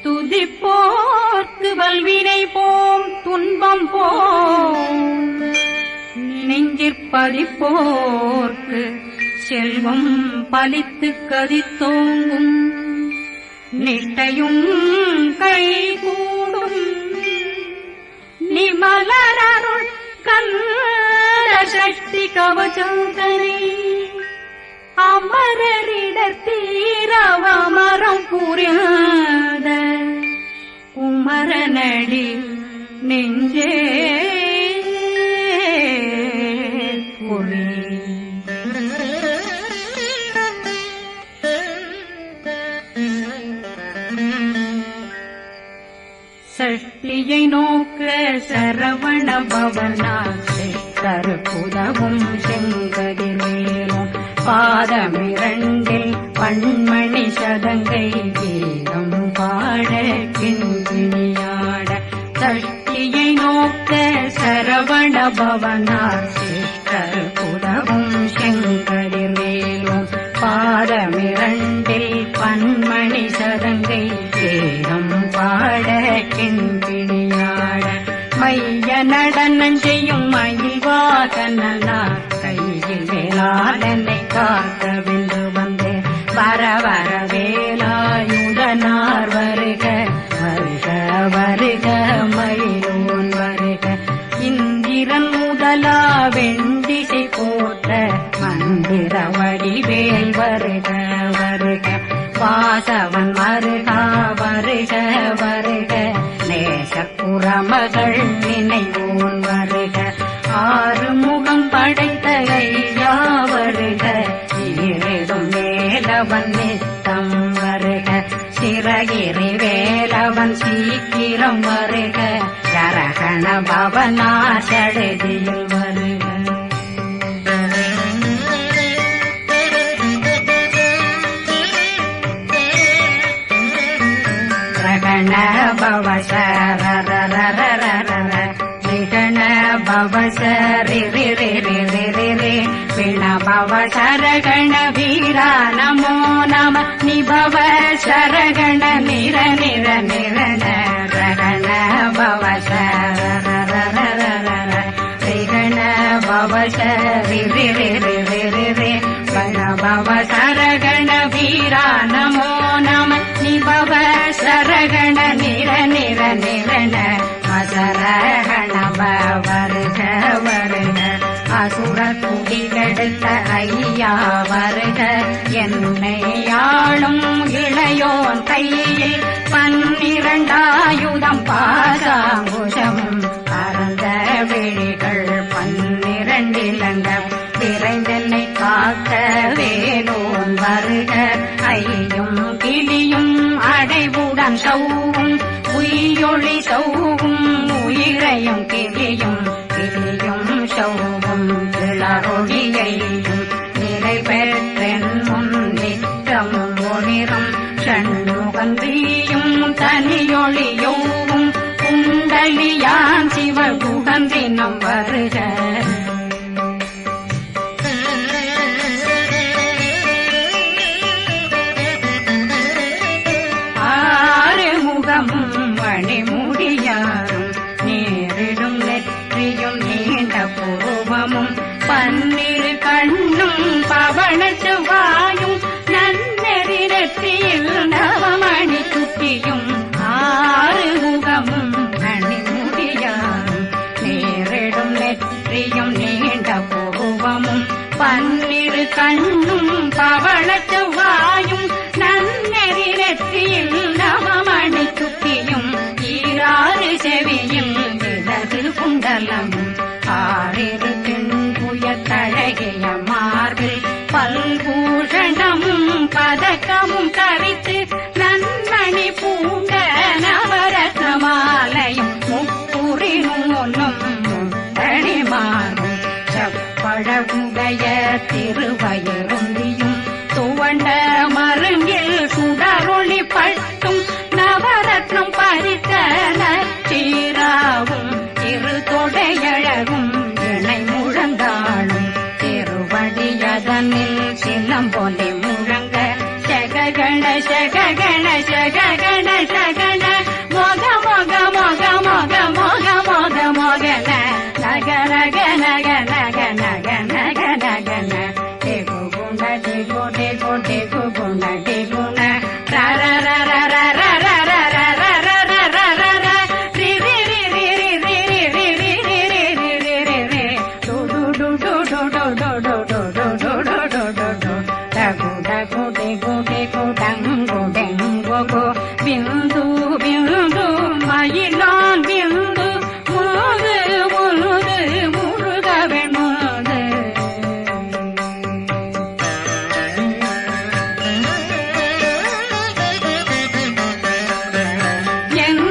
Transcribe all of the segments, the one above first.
துதிப்போர்க்கு வல்வினை போம் துன்பம் போம் நெஞ்சிற்பதிப்போர்க்கு செல்வம் பலித்து கதித்தோங்கும் நிஷ்டையும் கைகூடும் நிமலரருள் கந்த சக்தி கவசந்தனை அமரரிடத்தீரவமரம் புரியாத குமரனடி நெஞ்சே புரி சஷ்டியை நோக்க சரவண பவனாசை கருப்புதவும் செங்கதிர்வேலும் பாதமிரண்டில் பண்மணி சதங்கை கீதம் பாட கிண்கிணியாட சஷ்டியை நோக்க சரவண பவனாசை கருப்புதவும் செங்கதிர்வேலும் பாதமிரண்டில் பண்மணி சதங்கை கீதம் பாட கிண்கிணியாட மைய நடனம் செய்யும் மயில் வாகனா கையில் வேளாளனை காக்க வென்று வந்து வர வர வேலாயுதனார் வருக வருக வருக மயிலோன் வருக இந்திரன் முதலா வெண்டிசை போற்ற மந்திர வடிவேல் வருக வருக வாசவன் வருகா வருக வருக நேசப்புறமகள் நினைவோன் வருக ஆறு முகம் படைத்த ஐயா வருக ஈரிடும் வேலவன் நித்தம் வருக சிறகிரி வேலவன் சீக்கிரம் வருக ஜரகண பவனா சடுதியில் வருக ரகண பவசரரரரரர நிகண பவசரி பிண பவசரகண வீரா நமோ நம நிபவ சரகண நிர நிர நிரண ரகண பவசரரரரர நிகண பவசரி பிண பவசரகண வீரா நமோ நம நிபவ சரகண நிர நிர நிரண அசரகண வருக வருக அசுர குடிகெடுத்த ஐயா வருக என்னை ஆளும் இளையோன் கையில் 12 பாசாங்குஷம் பரந்த விழிகள் 12 இலங்க விரைந்தென்னை காக்க வேலோன் வருக ஐயும் கிளியும் அடைவுடன் சௌவும் உயிரொளி சௌவும் உயிரையும் கிளியும் கிளியும் சௌவும் இளரொழியையும் நிறைவேற்றென் முன் நிற்றமும் ஒளிரும் ஷண்முகன் வீயும் தனியொளியோவும் குண்டலியான் சிவகுகந்தினம் வருக மணிமுடியாரும் நேரிடும் நெற்றியும் நீண்ட பூவமும் 12 கண்ணும் பவனத்து வாயும் நன்னெறி நெற்றியில் நவமணி சுட்டியும் 6 முகமும் மணிமுடியாரும் நேரிடும் நெற்றியும் நீண்ட பூவமும் 12 கண்ணும் பவனத்து வாயும் நன்னெறி நெற்றியில் நவமணி சுட்டியும் 6 செவியில் இடது குண்டலம் 6 தென்புயத்தழகிய மார்பில் பல்பூஷணமும் பதக்கமும் தரித்து நன்மணி பூண்ட நவரத்ன மாலையும் முப்புரி நூலும் முத்தணிமாரும் செப்பழகுடைய திருவயருந்தியும் துவண்ட மருங்கில் சுடரொளி பட்டும் நவரத்னம் பறித்த நச்சீராவும் திரு தொடையழகும் இணை முழங்காளும் திருவடியதனில் சிலம்பொலி முழங்க சககண சககண சககண சகன மொக மொக மொக மொக மொக மொக மொகன நக நக நக நக நக நக நகன டேகு குண்ட டேகு டேகு டேகு குண்ட டேகுன ர ர ர ர ர ர ர ர ர ர ர ர ர ர ரி ரி ரி ரி ரி ரி ரி ரி ரி ரி ரி ரி ரி ரி டு டு டு டு டு டு டு டு டு டு டு டு டு டு டகு டகு டேகு டேகு டங்கு டெங்கு கு பிந்து பிந்து மயிலான் பிந்து முழுது முழுது முழுகவே முழுது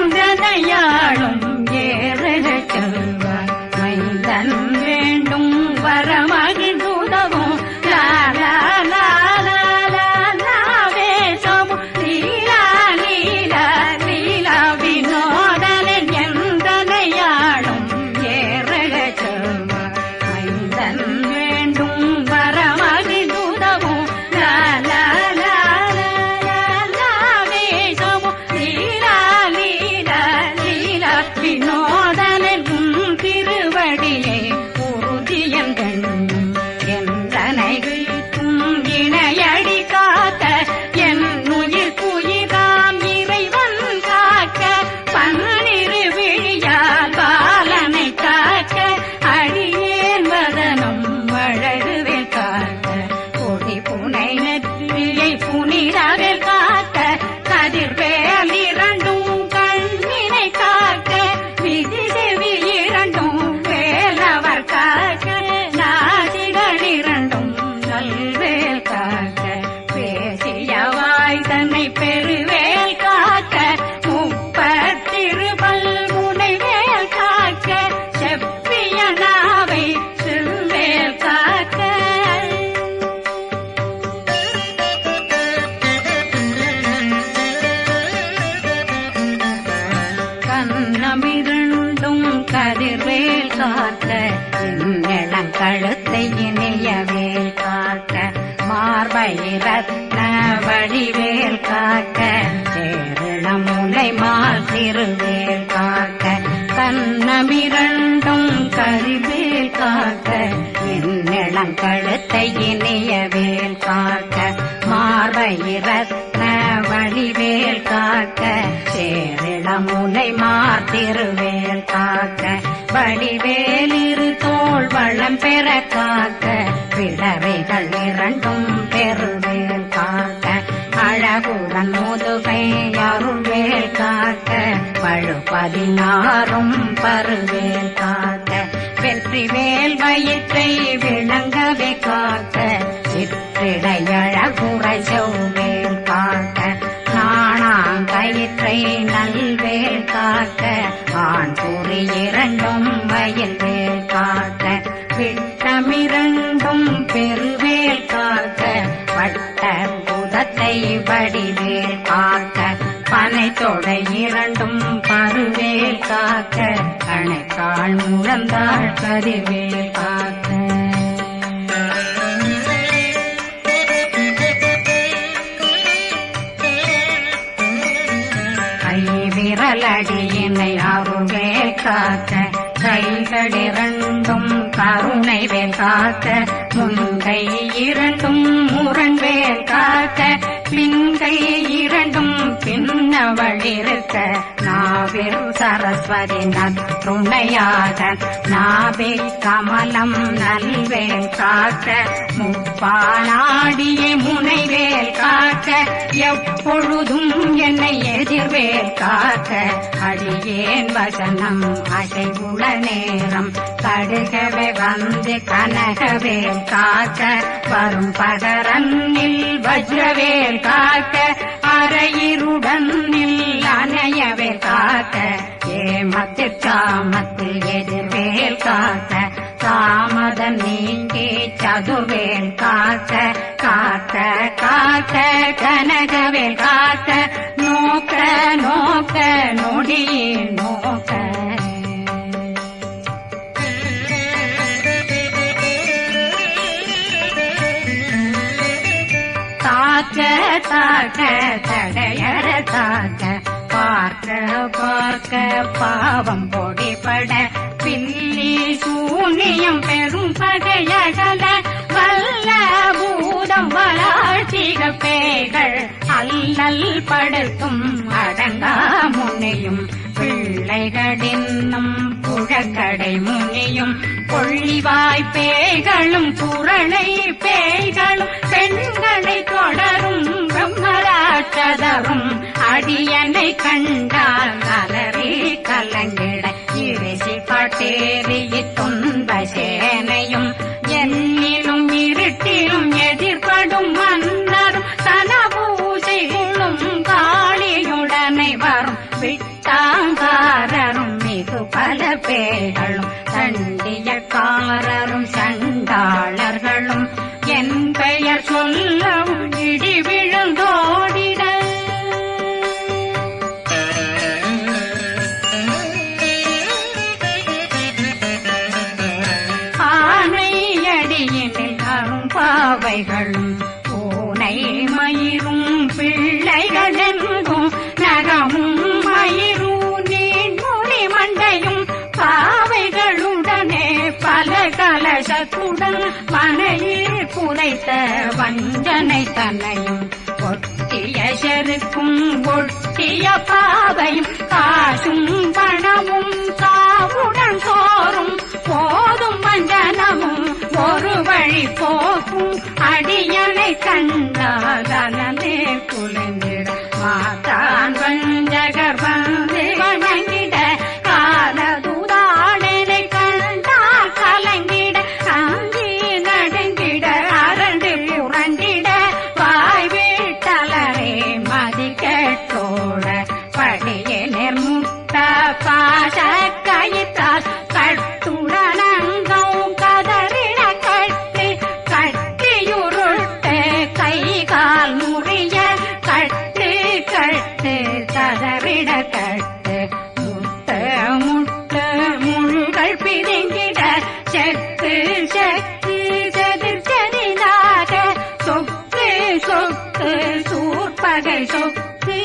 எந்தனையாளும் ஏறச் செல்வார் மைந்தன் வேண்டும் வரமகிழ்ந்துதவும் லா லா லா லா லா லா வேஷமும் லீலா லீலா லீலா வினோதனன் எந்தனையாளும் ஏறச் செல்வார் மைந்தன் வேண்டும் வரமகிழ்ந்துதவும் லா லா லா லா லா லா வேஷமும் லீலா லீலா லீலா வினோதனன் உன் திருவடியை உறுதியன் கண்ணும் என்றனை வீழ்த்தும் இணையடி காக்க என் உயிர் குயிராம் இறைவன் காக்க பன்னிரு விழியால் பாலனை காக்க அடியேன் வதனம் வழகுவேல் காக்க கொடி புனை நெற்றியை புனிதவேல் காக்க கதிர்வேல் இரண்டும் கண்ணினை காக்க விதி செவி இரண்டும் வேலவர் காக்க நாசிகள் இரண்டும் நல்வேல் காக்க பேசியவாய் தன்னை பெருவேல் காக்க முப்பத்திருபல் முனைவேல் காக்க செப்பிய நாவை செல்வேல் காக்க கண்ணமிரண்டும் கதிர்வேல் காக்க இளங்கழுத்தை இணையவேல் காக்க மார்பை ரத்ன வடிவேல் காக்க சேரண முலை மால் திருவேல் காக்க கண்ணமிரண்டும் கதிர்வேல் காக்க இளங்கழுத்தை இணையவேல் காக்க மார்பை ரத்ன வடிவேல் காக்க சேரண முலை மார் திருவேல் காக்க வடிவேல் இரு தோள் வளம் பெற காக்க பிளவைகள் இரண்டும் பெருவேல் காக்க அழகுடன் முதுகை அருள்வேல் காக்க பழு 16 பருவேல் காக்க வெற்றிவேல் வயிற்றை விளங்கவே காக்க சிற்றிடையழகுரை செவ்வேல் காக்க நாணாங்கயிற்றை நல்வேல் காக்க ஆண் குறி இரண்டும் வயல்வேல் காக்க விட்டமிரண்டும் பெருவேல் காக்க வட்ட புதத்தை வடிவேல் காக்க பனை தொடை இரண்டும் பருவேல் காக்க அணைக்கால் முழந்தாள் கதிர்வேல் காக்க விரலடியினை அருள்வேல் காக்க கைகள் இரண்டும் கருணை வேல் காக்க முன்கை இரண்டும் முரண்வேல் காக்க பின்கை இரண்டும் பின்னவளிருக்க நாவில் சரஸ்வதி நற்றுணையாக நாபி கமலம் நல்வேல் காக்க முப்பானாடியை முனைவேல் காக்க எப்பொழுதும் என்னை எதிர்வேல் காக்க அடியேன் வசனம் அசைவுள நேரம் கடுகவே வந்து கனகவேல் காக்க வரும் பகரன்னில் வஜ்ரவேல் காக்க அரையிருடன் அணையவேல் காக்க ஏமத்தில் காமத்தில் எதிர்வேல் காக்க தாமதம் நீங்கி சதுர்வேல் காக்க காக்க காக்க கனகவேல் காக்க நோக்க நோக்க நொடியே நோக்க தாக்க தாக்க தடையற தாக்க பார்க்க பார்க்க பாவம் பொடிபட பில்லி சூனியம் பெரும் பகையகல வல்ல பூதம் வளாழ்த்திக பேய்கள் அல்லல் படுத்தும் அடங்கா முனையும் பிள்ளைகளின்னும் புழக்கடை முனியும் கொள்ளிவாய் பேய்களும் புரணை பேய்களும் பெண்களை தொடரும் பிரம்மராட்சதரும் அடியனை கண்டால் அலறி கலங்கிட இரிசி பட்டேறிய துன்ப சேனையும் என்னிலும் இருட்டிலும் எதிர்படும் மன்னரும் தனபூசைகளும் காளியுடனை வரும் விட்டாங்காரரும் மிகு பல பேர்களும் சண்டியக்காரரும் சண்டாளர்களும் என் பெயர் சொல்லவும் இடி விழுந்தோடிட ஆனையடியினில் அரும்பாவைகளும் பூனை மயிரும் பிள்ளைகளெங்கும் நகமும் மயிரும் நீண்முடி மண்டையும் பாவைகளுடனே பல கலசத்துடன் மனையில் புதைத்த வஞ்சனை தன்னையும் ஒட்டிய செருக்கும் ஒட்டிய பாவையும் காசும் பணமும் காவுடன் சோறும் போதும் வஞ்சனமும் ஒரு வழி போக்கும் அடியனை கண்டாதனே குலைந்திட மாத்தான் வஞ்சகர் வந்து வணங்கிட காலதுதாடனை கண்டால் கலங்கிட அங்கி நடுங்கிட அரண்டு புரண்டிட வாய் வீட்டலரே மதி கேட்டோட படியே நிர்முட்ட பாச கயிற்றால் கட்டுடனங்கும் கதறிட கட்டு கட்டியுருட்டு கை கால் முறிய கட்டு கட்டு கதறிட கட்டு முட்ட முட்ட முள்கள் பிதுங்கிட செக்கு செக்கு செதிர் செதிலாக சொக்கு சொக்கு சூர்பகை சொக்கு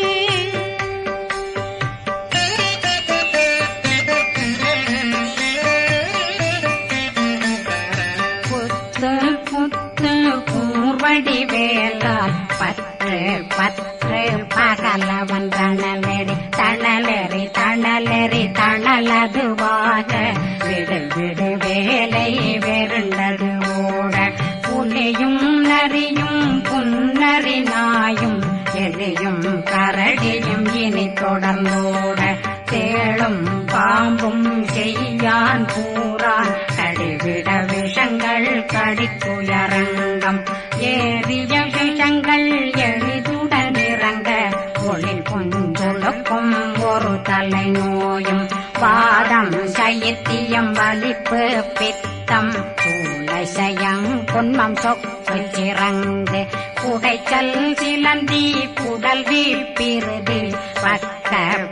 புத்து புத்து கூர்வடி வேலால் பற்று பற்று பகலவன் தணலெறி தணலெறி தணலெறி தணலதுவாக விடு விடு வேலை வெருண்டது ஓட புலியும் நரியும் புன்னரி நாயும் எலியும் கரடியும் இனி தொடர்ந்தோட தேளும் பாம்பும் செய்யான் பூரான் கடிவிட விஷங்கள் கடிக்குயரங்கம் ஏறிய விஷங்கள் எளிதுடன் இறங்க ஒளில் கொஞ்சொழுக்கும் ஒரு தலை நோயும் பாதம் சைத்தியம் வலிப்பு பித்தம் சூளைசயம் பொன்மம் சொக்கு சிறங்கு குடைச்சல் சிலந்தி குடல் வீப்பிருதி பக்க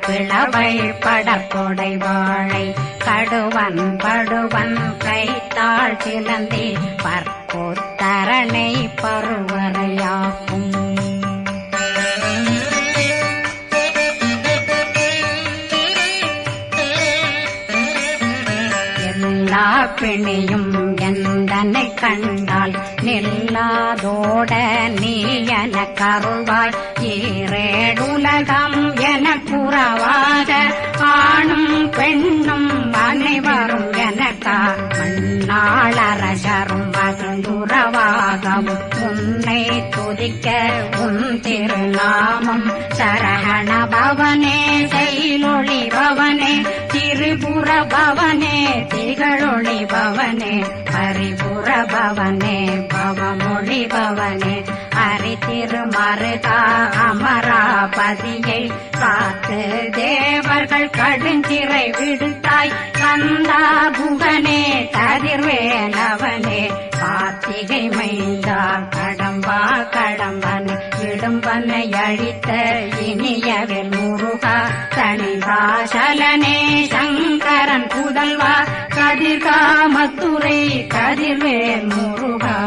பிளவை படற்கொடை வாழை கடுவன் படுவன் கைத்தாள் சிலந்தி பற்போத்தரணை பருவரையாக்கும் எல்லா பிணியும் எந்தனை கண்டால் நில்லாதோட நீ என கருவாய் ஈரேடுலகம் என குறவாக ஆணும் பெண்ணும் அனைவரும் எனக்கா மண்ணாளரசரும் மகந்துறவாகவும் உன்னை துதிக்க உன் திருநாமம் சரகண பவனே செயலொளி பவனே திரிபுர பவனே திகழொளி பவனே பரிபுர பவனே பவமொழி பவனே ஹரி திருமருகா அமராபதியை காத்து தேவர்கள் கடுஞ்சிறை விடுத்தாய் கந்தா குகனே கதிர்வேலவனே கார்த்திகை மைந்தா கடம்பா கடம்பன் இடும்பனை அழித்த இனியவில் முருகா தனிவாசலனே சங்கரன் புதல்வா கதிர்காமத்துறை கதிர்வேல் முருகா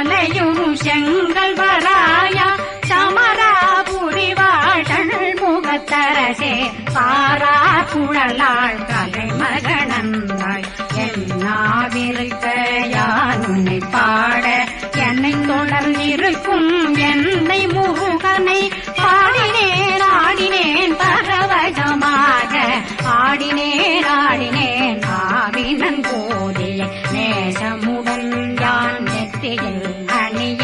மலையும் செங்கல் வராயா சமராபுரி வாழல் முகத்தரசே பாரா குழலாள் கலைமகனந்தாய் என்னாவிருக்க யான் உன்னை பாட என்னை தொடர்ந்திருக்கும் என்னை முருகனை பாடினேன் ஆடினேன் பரவசமாக ஆடினேன் ஆவினன் போதிய நேசமுடன் யான் நெற்றியில் அணிய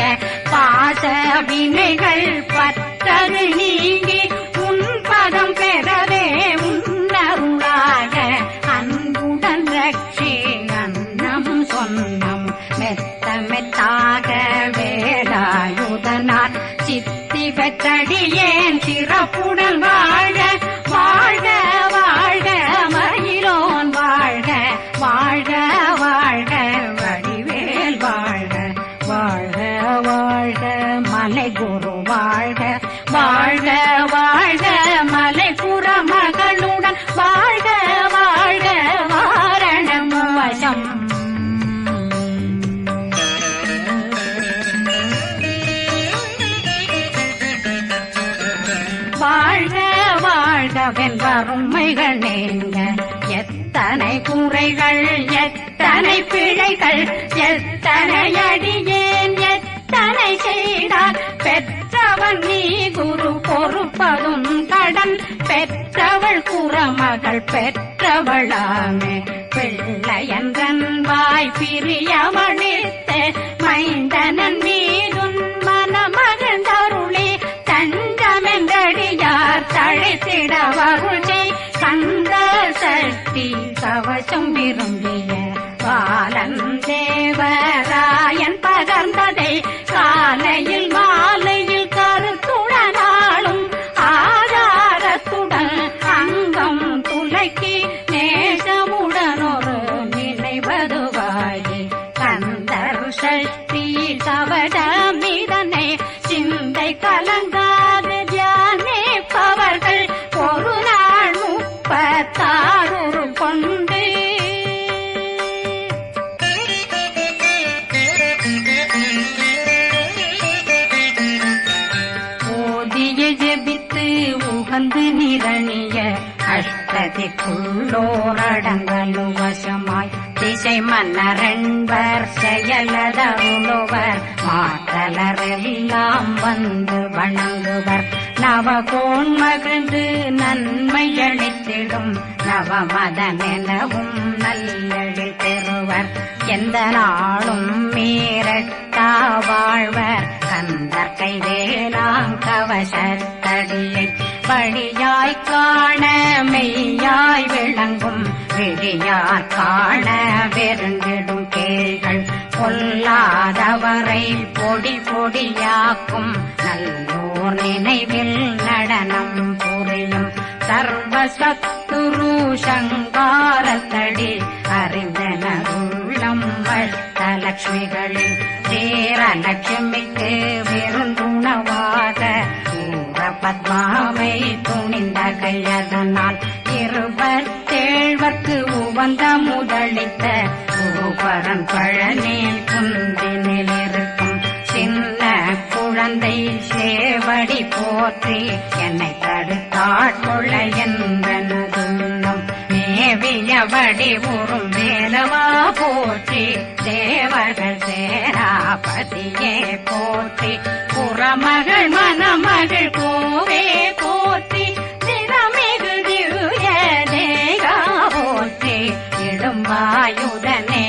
பாச வினைகள் பற்றரு நீங்கி உன் பதம் பெறவே உன்னருளாக அன்புடன் ரட்சி அன்னம் சொன்னம் மெத்த மெத்தாக வேலாயுதனார் சித்தி பெற்றடியேன் சிறப்புடன் வாழ வாழ்க வாழ்க மயிலோன் வாழ்க வாழ்க வாழ்க வடிவேல் வாழ்க வாழ்க வாழ்க மலை குரு வாழ்க வாழ்க வாழ்க மலை குறமகளுடன் வாழ்க வாழ்க வாரணம் வசம் வாழ்க வாழ்க வெண்பருமைகள் நீங்க எத்தனை குறைகள் எத்தனை பிழைகள் எத்தனை அடியேன் எத்தனை செய்தார் பெற்றவன் நீ குரு பொறுப்பதும் கடன் பெற்றவள் குறமகள் பெற்றவளாமே பிள்ளையன்றன் வாய் பிரியமணித்த மைந்தனன் மீதுன் மனமகந்தருளி தஞ்சமென்றடியார் தழைத்திட வருளை கந்த சக்தி கவசம் விரும்பிய பாலன் தேவராயன் பகர்ந்ததை காலையில் மாலையில் கருத்துடனாலும் ஆதாரத்துடன் அங்கம் துலக்கி நேசமுடனொரு நினைவதுவாகி கந்தர் சக்தி கவடமிதனை சிந்தை கலங்காது தியானிப்பவர்கள் ஒரு நாள் 36 கொண்டு ஓதிய ஜெபித்து உகந்து நிரணிய அஷ்டதிக்குள்ளோரடங்கலு வசமாய் திசை மன்னரன்பர் செயலதருளுவர் மாற்றலரெல்லாம் வந்து வணங்குவர் நவகோன் மகிழ்ந்து நன்மையளித்திடும் நவமதனெனவும் நல்லெழில் பெறுவர் எந்த நாளும் மீறட்டா வாழ்வர் கந்தர் கைவேலாம் கவசத்தடியை வழியாய் காண மெய்யாய் விளங்கும் விழியார் காண வெருண்டிடும் கேள்கள் பொல்லாதவரை பொடி பொடியாக்கும் நல்லோர் நினைவில் நடனம் புரியும் சர்வசத்துரு சங்காரத்தடி அறிந்தனருள்ளம் வட்டலட்சுமிகளில் சேரலட்சுமிக்கு விருந்துணவாக பத்மாவை துணிந்த கையதனால் 27 உவந்த முதலித்த பூபரன் பழனி குந்தினில் இருக்கும் சின்ன குழந்தை சேவடி போற்றி என்னை தடுத்தாட்கொள்ள என்பனதுன்னும் மேவியபடி உறும் வேலவா போற்றி தேவர்கள் சேராபதியே போற்றி புறமகள் மணமகள் கோவே போற்றி திறமிகு திவ்ய தேகா போற்றி இடும்பாயுதனே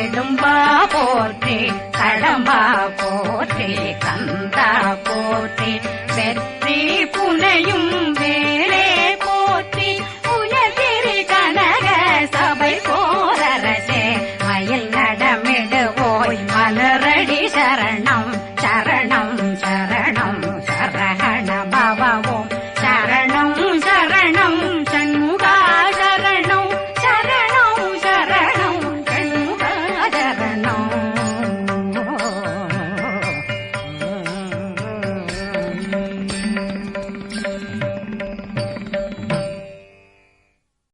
இடும்பா போற்றி கடம்பா போற்றி கந்தா போற்றி வெற்றி புனையும் வேலே போற்றி உயர்திரு கனக சபை போரரசே மயில் நடமிடுவோய் மலரடி சரணம்